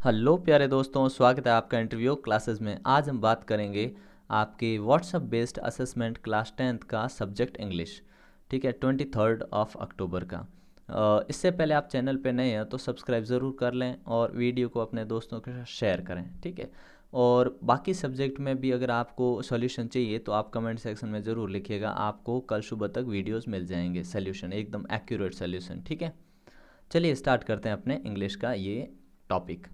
Hello प्यारे दोस्तों, स्वागत है आपका इंटरव्यू क्लासेस में। आज हम बात करेंगे आपके WhatsApp based assessment class 10th का सब्जेक्ट इंग्लिश। ठीक है, 23 अक्टूबर का। इससे पहले आप चैनल पे नए हैं तो सब्सक्राइब ज़रूर कर लें और वीडियो को अपने दोस्तों के साथ शेयर करें। ठीक है, और बाकी सब्जेक्ट में भी अगर आपको सॉल्यूशन चाहिए तो आप कमेंट सेक्शन में ज़रूर लिखिएगा। आपको कल सुबह तक वीडियोज़ मिल जाएंगे, सॉल्यूशन एकदम एक्यूरेट सॉल्यूशन। ठीक है, चलिए स्टार्ट करते हैं अपने इंग्लिश का ये topic.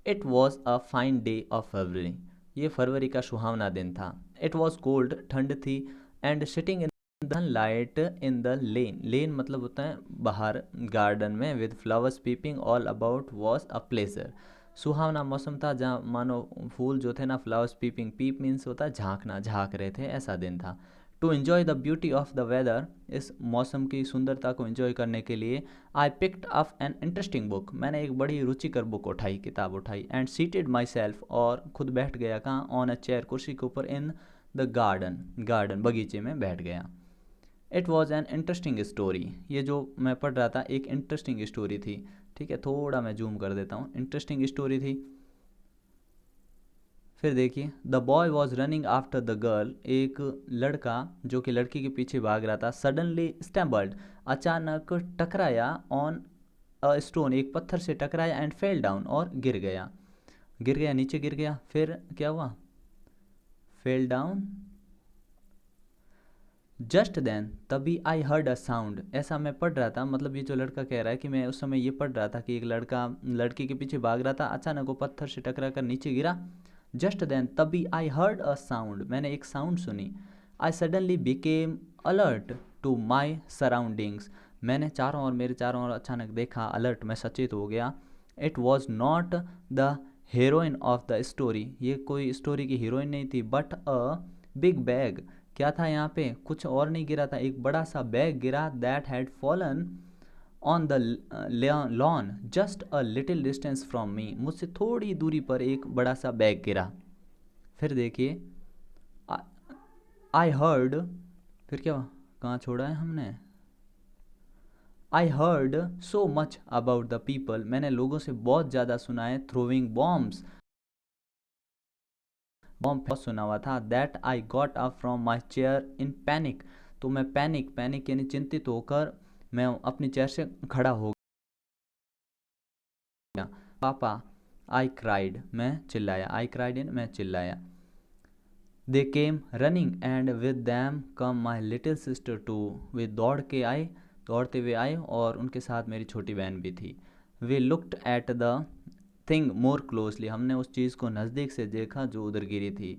It was a fine day of February. ये फरवरी का सुहावना दिन था। इट वॉज कोल्ड, ठंड थी। And sitting in the light in the lane. Lane मतलब होता है बाहर गार्डन में, with flowers peeping all about was a pleasure. सुहावना मौसम था जहाँ मानो फूल जो थे ना, फ्लावर्स पीपिंग, पीप मीन्स होता है झांकना, झांक रहे थे, ऐसा दिन था। To enjoy the beauty of the weather, इस मौसम की सुंदरता को इन्जॉय करने के लिए I picked up an interesting book, मैंने एक बड़ी रुचिकर बुक उठाई, किताब उठाई। एंड सीटेड माई सेल्फ, और खुद बैठ गया कहाँ, ऑन अ चेयर, कुर्सी के ऊपर, इन द गार्डन, गार्डन बगीचे में बैठ गया। It was an interesting story, ये जो मैं पढ़ रहा था एक इंटरेस्टिंग स्टोरी थी। ठीक है, थोड़ा मैं जूम कर देता हूँ, इंटरेस्टिंग स्टोरी थी। फिर देखिए, the boy was running after the girl, एक लड़का जो कि लड़की के पीछे भाग रहा था। सडनली स्टैम्बल्ड, अचानक टकराया, ऑन अ स्टोन, एक पत्थर से टकराया। एंड फेल डाउन, और गिर गया, गिर गया, नीचे गिर गया। फिर क्या हुआ, फेल डाउन। जस्ट देन, तभी, आई हर्ड अ साउंड, ऐसा मैं पढ़ रहा था, मतलब ये जो लड़का कह रहा है कि मैं उस समय ये पढ़ रहा था कि एक लड़का लड़की के पीछे भाग रहा था, अचानक वो पत्थर से टकरा कर नीचे गिरा। जस्ट देन, तभी, आई हर्ड अ साउंड, मैंने एक साउंड सुनी। I suddenly became alert to my surroundings, मैंने चारों ओर, मेरे चारों ओर अचानक देखा, अलर्ट, मैं सचेत हो गया। It was not the heroine of the story, ये कोई स्टोरी की हीरोइन नहीं थी, बट अ बिग बैग, क्या था यहाँ पे, कुछ और नहीं गिरा था, एक बड़ा सा बैग गिरा। That had fallen on the lawn just a little distance from me, मुझसे थोड़ी दूरी पर एक बड़ा सा बैग गिरा। फिर देखिए, आई हर्ड, फिर क्या, कहाँ छोड़ा है हमने, I heard so much about the people, मैंने लोगों से बहुत ज़्यादा सुना है, थ्रोइंग बॉम्ब्स, बॉम्ब बहुत सुना हुआ था। That I got up from my chair in panic, तो मैं पैनिक, पैनिक यानी चिंतित होकर मैं अपनी चेयर से खड़ा हो गया। पापा, आई क्राइड, मैं चिल्लाया, आई क्राइड इन, मैं चिल्लाया। They came running and with them come my little sister too, वे दौड़ के आए, दौड़ते हुए आए, और उनके साथ मेरी छोटी बहन भी थी। They looked at the thing more closely, हमने उस चीज़ को नज़दीक से देखा जो उधर गिरी थी।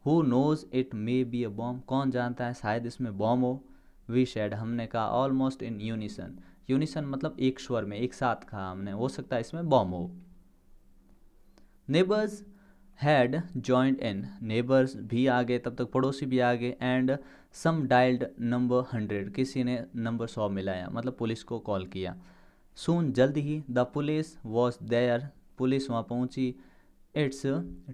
Who knows it may be a bomb, कौन जानता है शायद इसमें बॉम्ब हो। वी शेड, हमने कहा, ऑलमोस्ट इन यूनिसन, यूनिसन मतलब एक स्वर में, एक साथ कहा हमने, हो सकता है इसमें बॉम्ब हो। Neighbours had joined in, neighbours भी आ गए, तब तक पड़ोसी भी आ गए। एंड सम डायल्ड नंबर 100, किसी ने नंबर 100 मिलाया, मतलब पुलिस को कॉल किया। सून, जल्द ही, the police was there, police वहाँ पहुँची। इट्स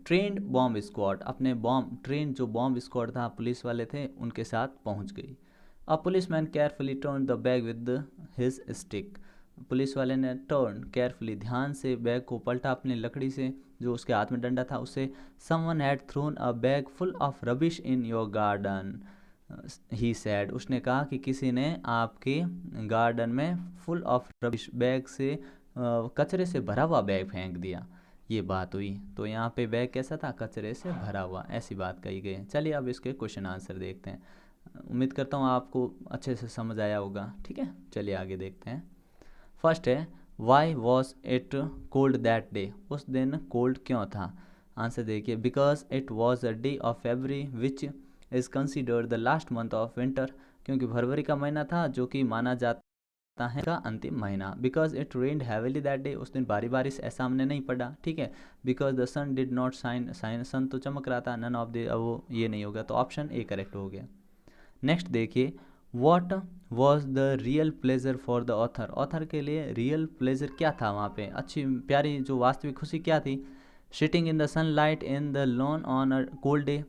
ट्रेंड बॉम्ब स्क्वाड, अपने बॉम्ब, ट्रेन जो बॉम्ब स्क्वाड था, पुलिस वाले थे, उनके साथ पहुँच गई। A policeman carefully turn the bag with his stick, police वाले ने टर्न केयरफुली, ध्यान से, बैग को पलटा अपनी लकड़ी से, जो उसके हाथ में डंडा था उससे। Someone had thrown a bag full of rubbish in your garden, he said, उसने कहा कि किसी ने आपके गार्डन में फुल ऑफ रबिश, बैग से कचरे से भरा हुआ बैग फेंक दिया। ये बात हुई, तो यहाँ पे बैग कैसा था, कचरे से भरा हुआ, ऐसी बात कही गई है। चलिए अब इसके क्वेश्चन आंसर देखते हैं। उम्मीद करता हूँ आपको अच्छे से समझ आया होगा। ठीक है, चलिए आगे देखते हैं। फर्स्ट है, why was it cold that day, उस दिन कोल्ड क्यों था। आंसर देखिए, because it was a day of February which is considered the last month of winter, क्योंकि फरवरी का महीना था जो कि माना जाता है का अंतिम महीना। Because it rained heavily that day, उस दिन भारी बारिश, ऐसा हमने नहीं पढ़ा। ठीक है, because the sun did not shine, shine sun तो चमक रहा था, नन ऑफ द, वो ये नहीं होगा, तो ऑप्शन ए करेक्ट हो गया। नेक्स्ट देखिए, what was the real pleasure for the author, author के लिए रियल प्लेजर क्या था वहाँ पे, अच्छी प्यारी जो वास्तविक खुशी क्या थी। Sitting in the sunlight in the lawn on a cold day,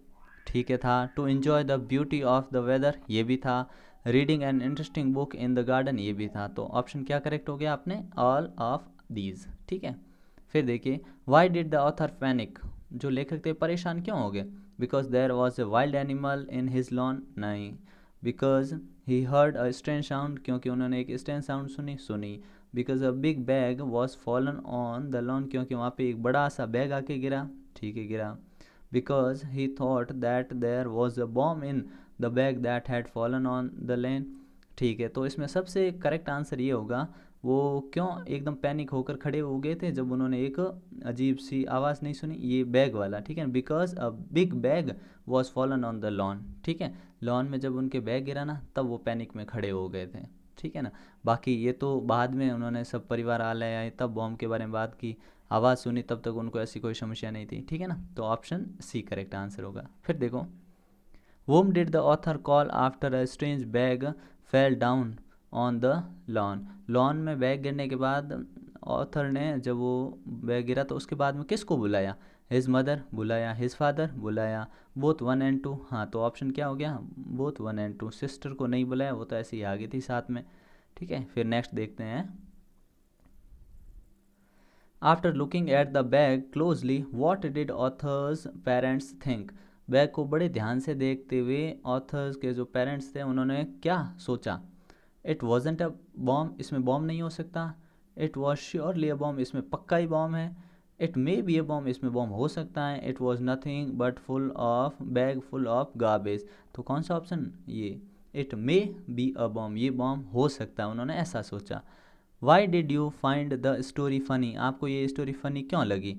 ठीक है था। To enjoy the beauty of the weather, ये भी था। Reading an interesting book in the garden, ये भी था। तो ऑप्शन क्या करेक्ट हो गया आपने, ऑल ऑफ दीज। ठीक है, फिर देखिए, why did the author panic, जो लेखक थे परेशान क्यों हो गए? Because there was a wild animal in his lawn, नहीं। Because he heard a strange sound, क्योंकि उन्होंने एक स्ट्रेंज साउंड सुनी। Because a big bag was fallen on the lawn, क्योंकि वहाँ पे एक बड़ा सा बैग आके गिरा, ठीक है गिरा। Because he thought that there was a bomb in the bag that had fallen on the lane, ठीक है। तो इसमें सबसे करेक्ट आंसर ये होगा, वो क्यों एकदम पैनिक होकर खड़े हो गए थे जब उन्होंने एक अजीब सी आवाज़ नहीं सुनी, ये बैग वाला, ठीक है। Because a big bag was fallen on the lawn, ठीक है। लॉन में जब उनके बैग गिरा ना, तब वो पैनिक में खड़े हो गए थे, ठीक है ना। बाकी ये तो बाद में उन्होंने सब परिवार आ लाए आए तब बॉम्ब के बारे में बात की, आवाज़ सुनी, तब तक उनको ऐसी कोई समस्या नहीं थी, ठीक है ना। तो ऑप्शन सी करेक्ट आंसर होगा। फिर देखो, whom did the author call after a strange bag fell down on the lawn? Lawn में बैग गिरने के बाद ऑथर ने जब वो बैग गिरा तो उसके बाद में किसको बुलाया? हिज मदर बुलाया, हिज फादर बुलाया, बोथ 1 and 2। हाँ, तो ऑप्शन क्या हो गया? Both 1 and 2। सिस्टर को नहीं बुलाया, वो तो ऐसे ही आ गई थी साथ में, ठीक है। फिर नेक्स्ट देखते हैं, after looking at the bag closely what did authors parents think? Bag को बड़े ध्यान से देखते हुए ऑथर्स के जो पेरेंट्स थे उन्होंने क्या सोचा? इट वॉजेंट अ बॉम्ब, इसमें बॉम्ब नहीं हो सकता। It was surely a bomb, इसमें पक्का ही बॉम्ब है। It may be a bomb, इसमें बॉम्ब हो सकता है। It was nothing but full of bag full of garbage, तो कौन सा ऑप्शन? ये it may be a bomb, ये बॉम्ब हो सकता है, उन्होंने ऐसा सोचा। Why did you find the story funny, आपको ये स्टोरी फ़नी क्यों लगी?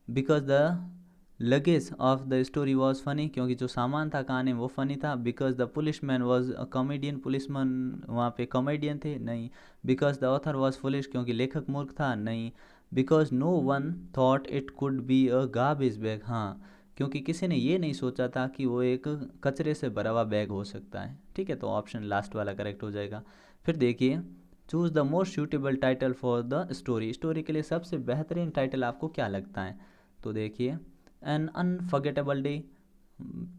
Because the luggage of the story was funny, क्योंकि जो सामान था कहानी वो फ़नी था। Because the policeman was a comedian, policeman वहाँ पे कॉमेडियन थे, नहीं। Because the author was foolish, क्योंकि लेखक मूर्ख था, नहीं। Because no one thought it could be a garbage bag, हाँ, क्योंकि किसी ने ये नहीं सोचा था कि वो एक कचरे से भरा हुआ बैग हो सकता है, ठीक है। तो ऑप्शन लास्ट वाला करेक्ट हो जाएगा। फिर देखिए, choose the most suitable title for the story, story के लिए सबसे बेहतरीन टाइटल आपको क्या लगता है? तो देखिए, एन अनफॉरगेटेबल डे,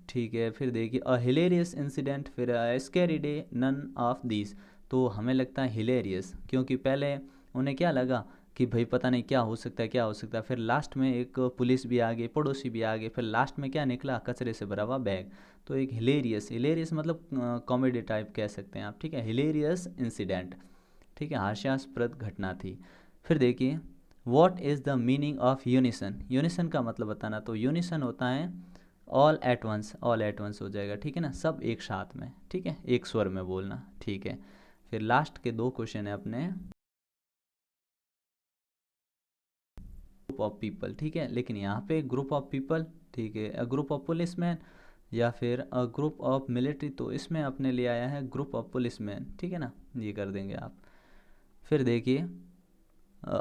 ठीक है। फिर देखिए, अ हिलेरियस इंसिडेंट, फिर scary day, none of these. तो हमें लगता है हिलेरियस, क्योंकि पहले उन्हें क्या लगा कि भाई पता नहीं क्या हो सकता है, क्या हो सकता है। फिर लास्ट में एक पुलिस भी आ गई, पड़ोसी भी आ गए, फिर लास्ट में क्या निकला? कचरे से भरा हुआ बैग। तो एक हिलेरियस, हिलेरियस मतलब कॉमेडी टाइप कह सकते हैं आप, ठीक है। हिलेरियस इंसिडेंट, ठीक है, हास्यास्पद घटना थी। फिर देखिए, what is the meaning of unison, unison का मतलब बताना। तो यूनिसन होता है all at once, all at once हो जाएगा, ठीक है ना, सब एक साथ में, ठीक है, एक स्वर में बोलना, ठीक है। फिर लास्ट के दो क्वेश्चन है अपने, ग्रुप ऑफ पीपल, ठीक है, लेकिन यहाँ पे ग्रुप ऑफ पीपल, ठीक है, अ ग्रुप ऑफ पुलिसमैन या फिर अ ग्रुप ऑफ मिलिट्री, तो इसमें अपने लिए आया है ग्रुप ऑफ पुलिसमैन, ठीक है ना, ये कर देंगे आप। फिर देखिए,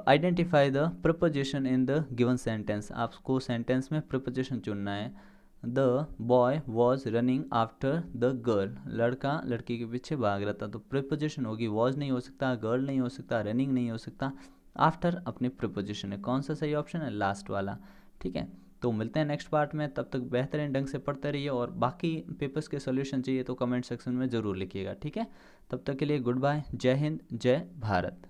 identify the preposition in the given sentence, आपको सेंटेंस में प्रपोजिशन चुनना है। The boy was running after the girl, लड़का लड़की के पीछे भाग रहा था, तो प्रपोजिशन होगी वॉज नहीं हो सकता, गर्ल नहीं हो सकता, रनिंग नहीं हो सकता, आफ्टर अपनी प्रपोजिशन है। कौन सा सही ऑप्शन है? लास्ट वाला, ठीक है। तो मिलते हैं नेक्स्ट पार्ट में, तब तक बेहतरीन ढंग से पढ़ते रहिए, और बाकी पेपर्स के सॉल्यूशन चाहिए तो कमेंट सेक्शन में ज़रूर लिखिएगा, ठीक है। तब तक के लिए गुड बाय, जय हिंद, जय भारत।